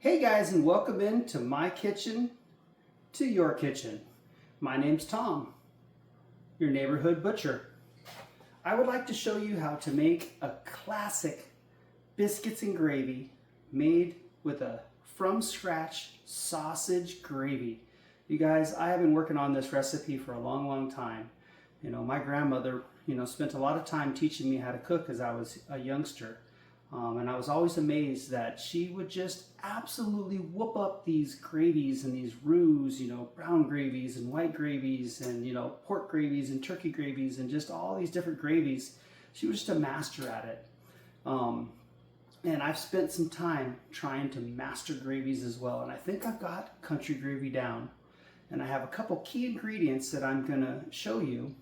Hey guys, and welcome into my kitchen to your kitchen. My name's Tom, your neighborhood butcher. I would like to show you how to make a classic biscuits and gravy made with a from scratch sausage gravy. You guys, I have been working on this recipe for a long time. My grandmother, spent a lot of time teaching me how to cook as I was a youngster. And I was always amazed that she would just absolutely whoop up these gravies and these roux, brown gravies and white gravies and, pork gravies and turkey gravies and just all these different gravies. She was just a master at it. And I've spent some time trying to master gravies as well. And I think I've got country gravy down. And I have a couple key ingredients that I'm going to show you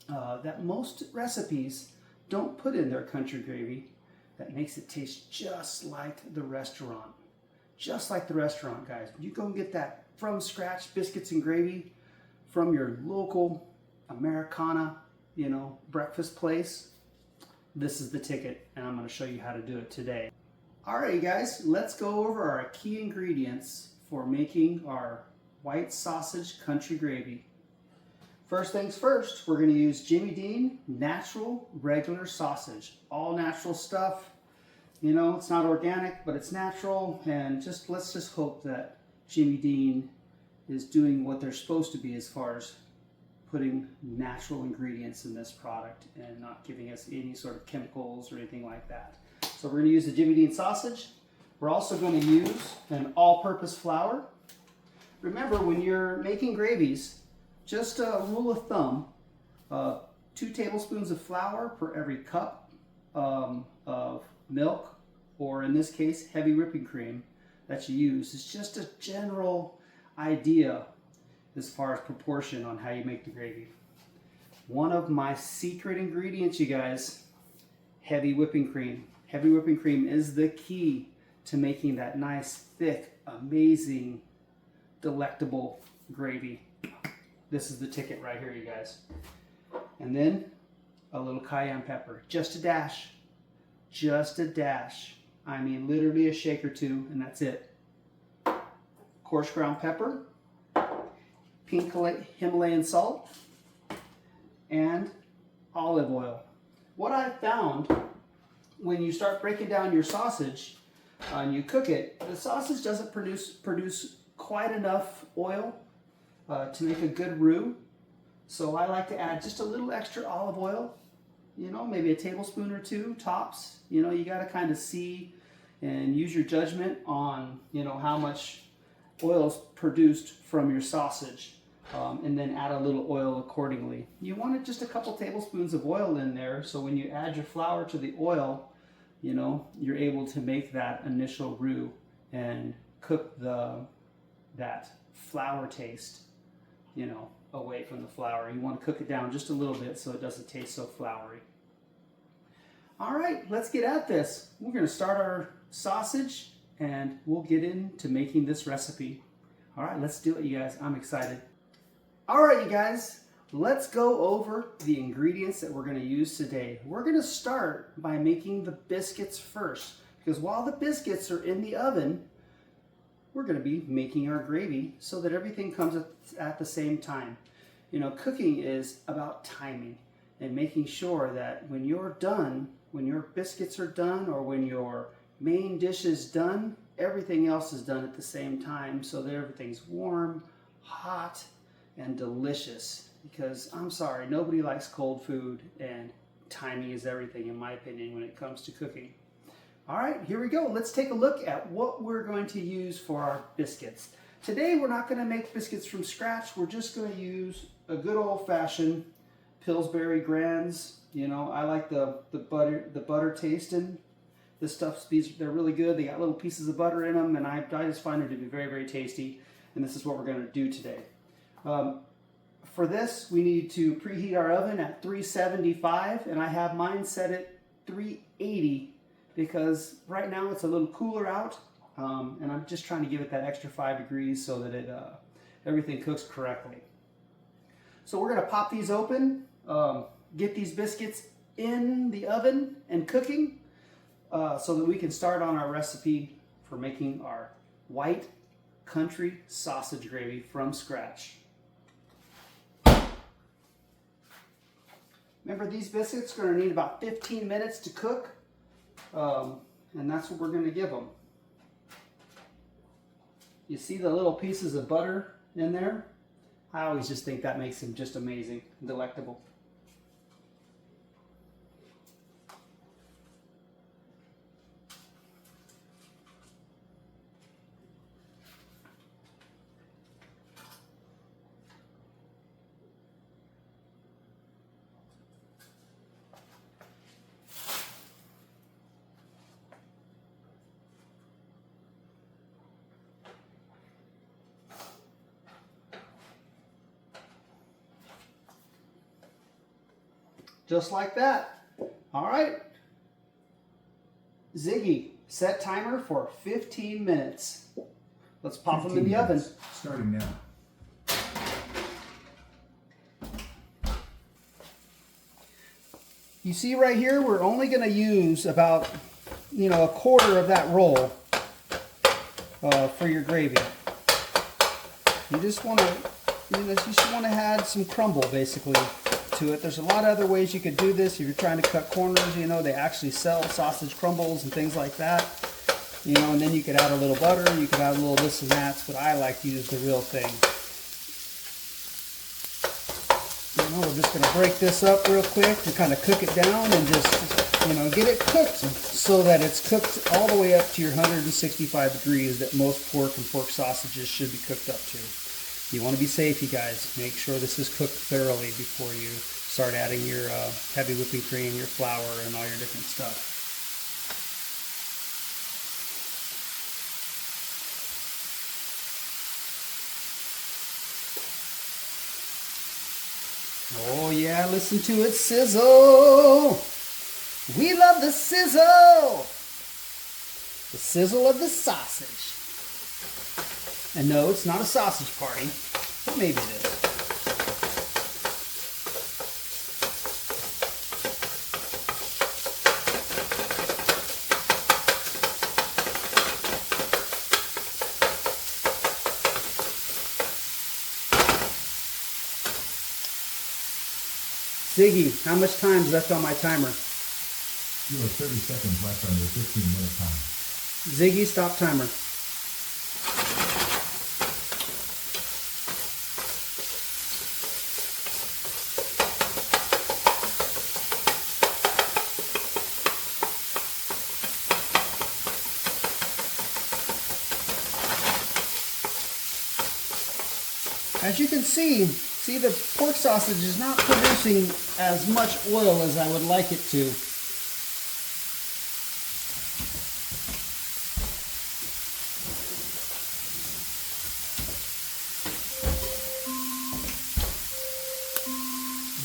that most recipes don't put in their country gravy. That makes it taste just like the restaurant. Just like the restaurant, guys. When you go and get that from scratch biscuits and gravy from your local Americana, breakfast place, this is the ticket, and I'm going to show you how to do it today. Alright guys, let's go over our key ingredients for making our white sausage country gravy. First things first, we're going to use Jimmy Dean natural regular sausage. All natural stuff. It's not organic, but it's natural. And let's just hope that Jimmy Dean is doing what they're supposed to be as far as putting natural ingredients in this product and not giving us any sort of chemicals or anything like that. So we're going to use the Jimmy Dean sausage. We're also going to use an all-purpose flour. Remember, when you're making gravies, just a rule of thumb, 2 tablespoons of flour per every cup of milk, or in this case, heavy whipping cream that you use. It's just a general idea as far as proportion on how you make the gravy. One of my secret ingredients, you guys, heavy whipping cream. Heavy whipping cream is the key to making that nice, thick, amazing, delectable gravy. This is the ticket right here, you guys. And then a little cayenne pepper, just a dash. Just a dash. I mean, literally a shake or two, and that's it. Coarse ground pepper, pink Himalayan salt, and olive oil. What I've found when you start breaking down your sausage and you cook it, the sausage doesn't produce quite enough oil to make a good roux. So I like to add just a little extra olive oil, maybe a tablespoon or 2 tops. You got to kind of see and use your judgment on, how much oil is produced from your sausage, and then add a little oil accordingly. You want just a couple tablespoons of oil in there, so when you add your flour to the oil, you're able to make that initial roux and cook that flour taste, away from the flour. You want to cook it down just a little bit so it doesn't taste so floury. All right, let's get at this. We're going to start our sausage and we'll get into making this recipe. All right, let's do it, you guys. I'm excited. All right, you guys, let's go over the ingredients that we're going to use today. We're going to start by making the biscuits first, because while the biscuits are in the oven, we're going to be making our gravy so that everything comes at the same time. Cooking is about timing and making sure that when you're done, when your biscuits are done, or when your main dish is done, everything else is done at the same time so that everything's warm, hot, and delicious. Because I'm sorry, nobody likes cold food, and timing is everything in my opinion when it comes to cooking. All right, here we go. Let's take a look at what we're going to use for our biscuits. Today, we're not going to make biscuits from scratch. We're just going to use a good old-fashioned Pillsbury Grands. I like the butter tasting. This stuff's, they're really good. They got little pieces of butter in them, and I just find them to be very tasty. And this is what we're going to do today. For this, we need to preheat our oven at 375, and I have mine set at 380. Because right now it's a little cooler out, and I'm just trying to give it that extra 5 degrees so that everything cooks correctly. So we're going to pop these open, get these biscuits in the oven and cooking so that we can start on our recipe for making our white country sausage gravy from scratch. Remember, these biscuits are going to need about 15 minutes to cook, and that's what we're going to give them. You see the little pieces of butter in there? I always just think that makes them just amazing and delectable. Just like that. All right. Ziggy, set timer for 15 minutes. Let's pop them in the oven. Starting now. You see right here, we're only going to use about, a quarter of that roll for your gravy. You just want to add some crumble basically to it. There's a lot of other ways you could do this if you're trying to cut corners. They actually sell sausage crumbles and things like that. And then you could add a little butter, you could add a little this and that, but I like to use the real thing. We're just going to break this up real quick to kind of cook it down and just, get it cooked so that it's cooked all the way up to your 165 degrees that most pork and pork sausages should be cooked up to. You want to be safe, you guys. Make sure this is cooked thoroughly before you start adding your heavy whipping cream, your flour, and all your different stuff. Oh yeah, listen to it sizzle. We love the sizzle. The sizzle of the sausage. And no, it's not a sausage party, but maybe it is. Ziggy, how much time is left on my timer? You have 30 seconds left on your 15-minute timer. Ziggy, stop timer. As you can see the pork sausage is not producing as much oil as I would like it to.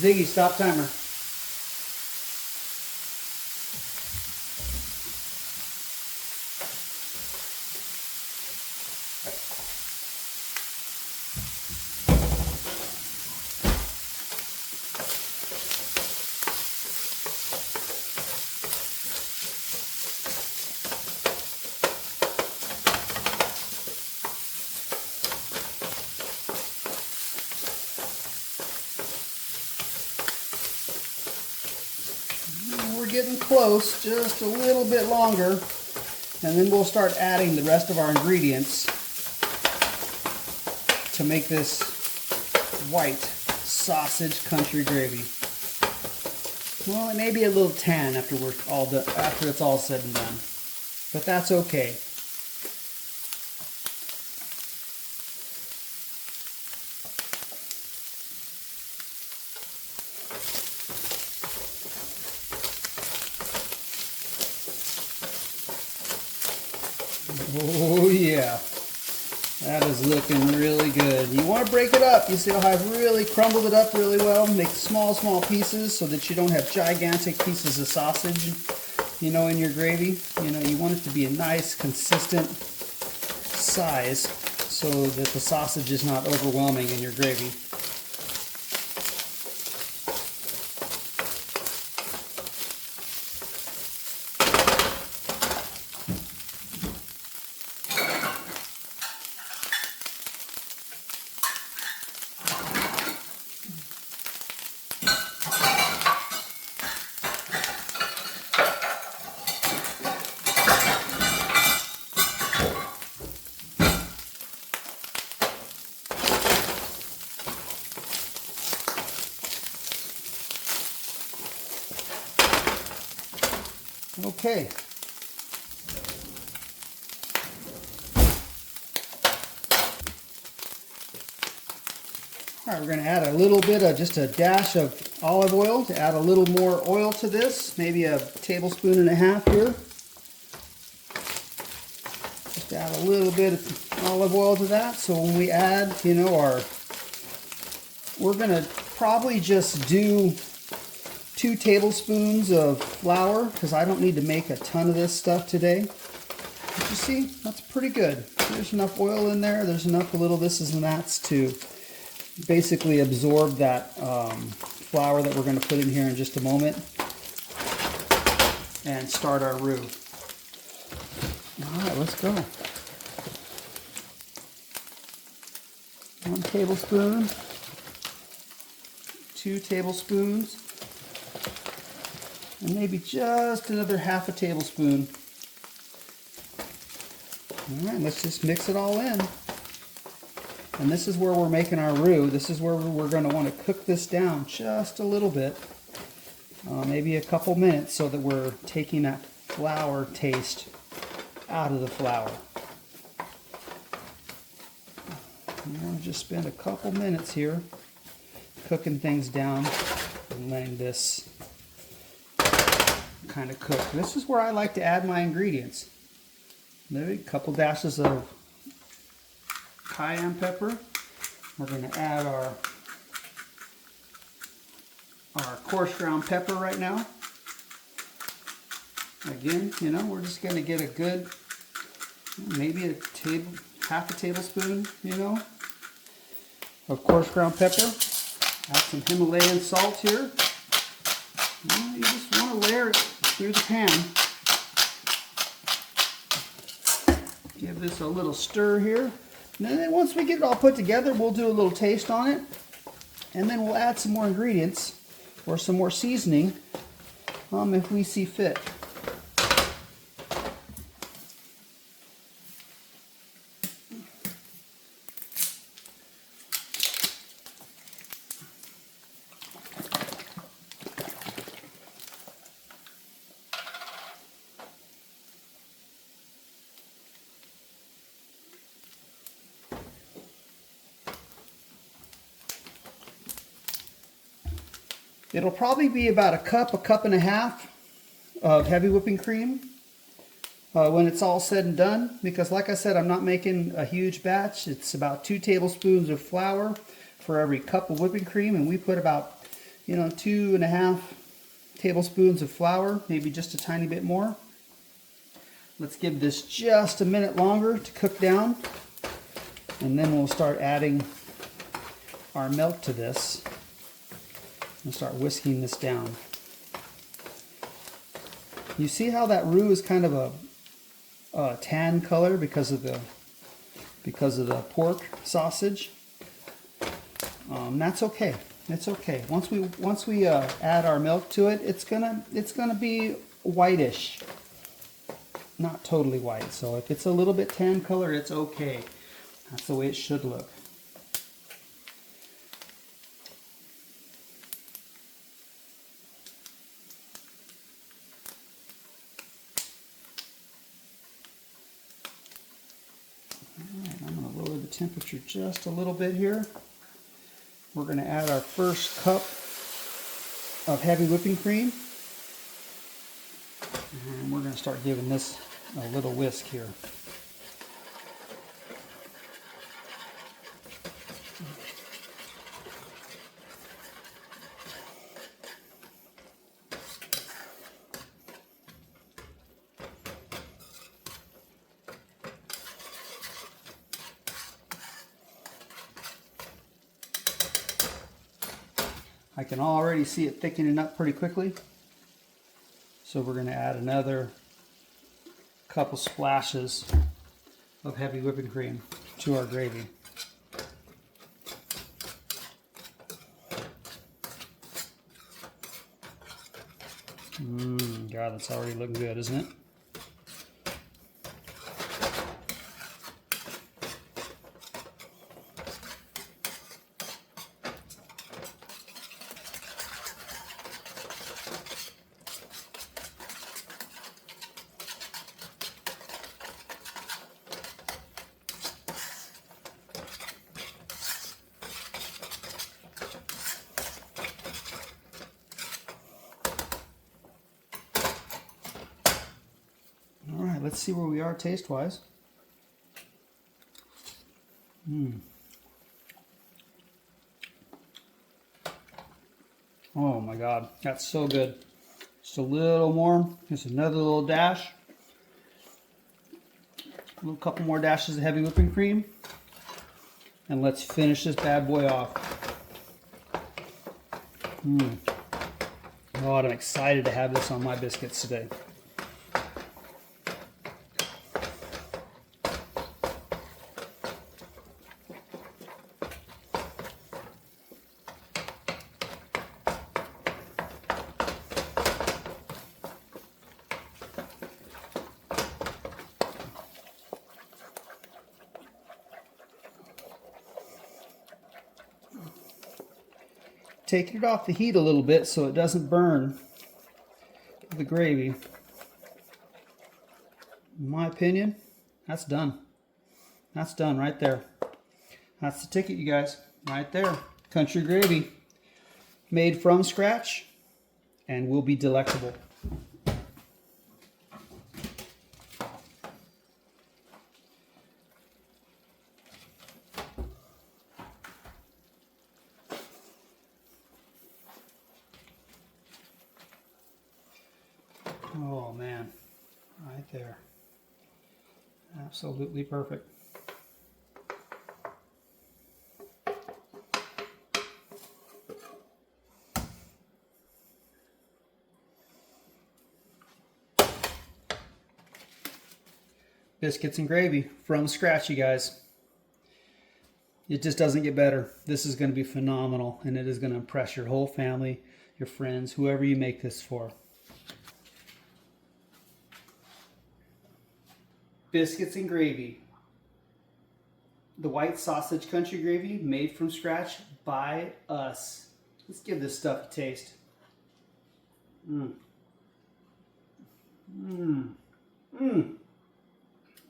Ziggy, stop timer. Getting close, just a little bit longer, and then we'll start adding the rest of our ingredients to make this white sausage country gravy. Well, it may be a little tan after it's all said and done, but that's okay. Oh yeah, that is looking really good. You want to break it up. You see how I've really crumbled it up really well. Make small pieces so that you don't have gigantic pieces of sausage, in your gravy. You want it to be a nice, consistent size so that the sausage is not overwhelming in your gravy. Okay. All right, we're going to add a little bit of, just a dash of olive oil to add a little more oil to this, maybe a tablespoon and a half here. Just add a little bit of olive oil to that, so when we add, you know, we're going to probably just do 2 tablespoons of flour, because I don't need to make a ton of this stuff today. But you see, that's pretty good. There's enough oil in there, there's enough little thises and that's to basically absorb that flour that we're going to put in here in just a moment and start our roux. Alright, let's go. 1 tablespoon, 2 tablespoons, and maybe just another half a tablespoon. Alright, let's just mix it all in. And this is where we're making our roux. This is where we're going to want to cook this down just a little bit, maybe a couple minutes, so that we're taking that flour taste out of the flour. We'll just spend a couple minutes here cooking things down and letting this kind of cook. This is where I like to add my ingredients. Maybe a couple dashes of cayenne pepper. We're going to add our coarse ground pepper right now. Again, you know, we're just going to get a good, maybe half a tablespoon, you know, of coarse ground pepper. Add some Himalayan salt here. You just want to layer it through the pan. Give this a little stir here. And then once we get it all put together, we'll do a little taste on it. And then we'll add some more ingredients or some more seasoning if we see fit. It'll probably be about a cup and a half of heavy whipping cream when it's all said and done, because like I said, I'm not making a huge batch. It's about 2 tablespoons of flour for every cup of whipping cream, and we put about, you know, 2.5 tablespoons of flour, maybe just a tiny bit more. Let's give this just a minute longer to cook down, and then we'll start adding our milk to this. And start whisking this down. You see how that roux is kind of a tan color because of the pork sausage? That's okay. It's okay. Once we add our milk to it, it's gonna be whitish, not totally white. So if it's a little bit tan color, it's okay. That's the way it should look. Temperature just a little bit here. We're going to add our first cup of heavy whipping cream, and we're going to start giving this a little whisk here. I can already see it thickening up pretty quickly. So we're going to add another couple splashes of heavy whipping cream to our gravy. God, that's already looking good, isn't it? let's see where we are taste-wise. Oh my God, that's so good. Just a little more, just another little dash. A little couple more dashes of heavy whipping cream. And let's finish this bad boy off. Oh, I'm excited to have this on my biscuits today. Taking it off the heat a little bit so it doesn't burn the gravy. In my opinion, that's done. That's done right there. That's the ticket, you guys, right there. Country gravy, made from scratch and will be delectable. Oh man, right there. Absolutely perfect. Biscuits and gravy from scratch, you guys. It just doesn't get better. This is going to be phenomenal, and it is going to impress your whole family, your friends, whoever you make this for. Biscuits and gravy. The white sausage country gravy made from scratch by us. Let's give this stuff a taste.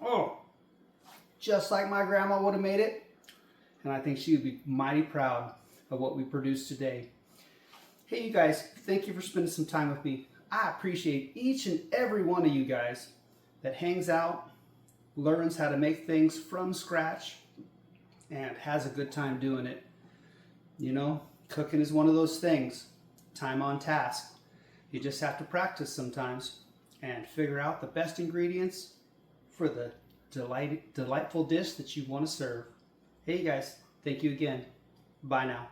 Oh, just like my grandma would have made it. And I think she would be mighty proud of what we produced today. Hey, you guys, thank you for spending some time with me. I appreciate each and every one of you guys that hangs out, learns how to make things from scratch, and has a good time doing it. You know, cooking is one of those things, time on task. You just have to practice sometimes and figure out the best ingredients for the delightful dish that you want to serve. Hey, you guys, thank you again. Bye now.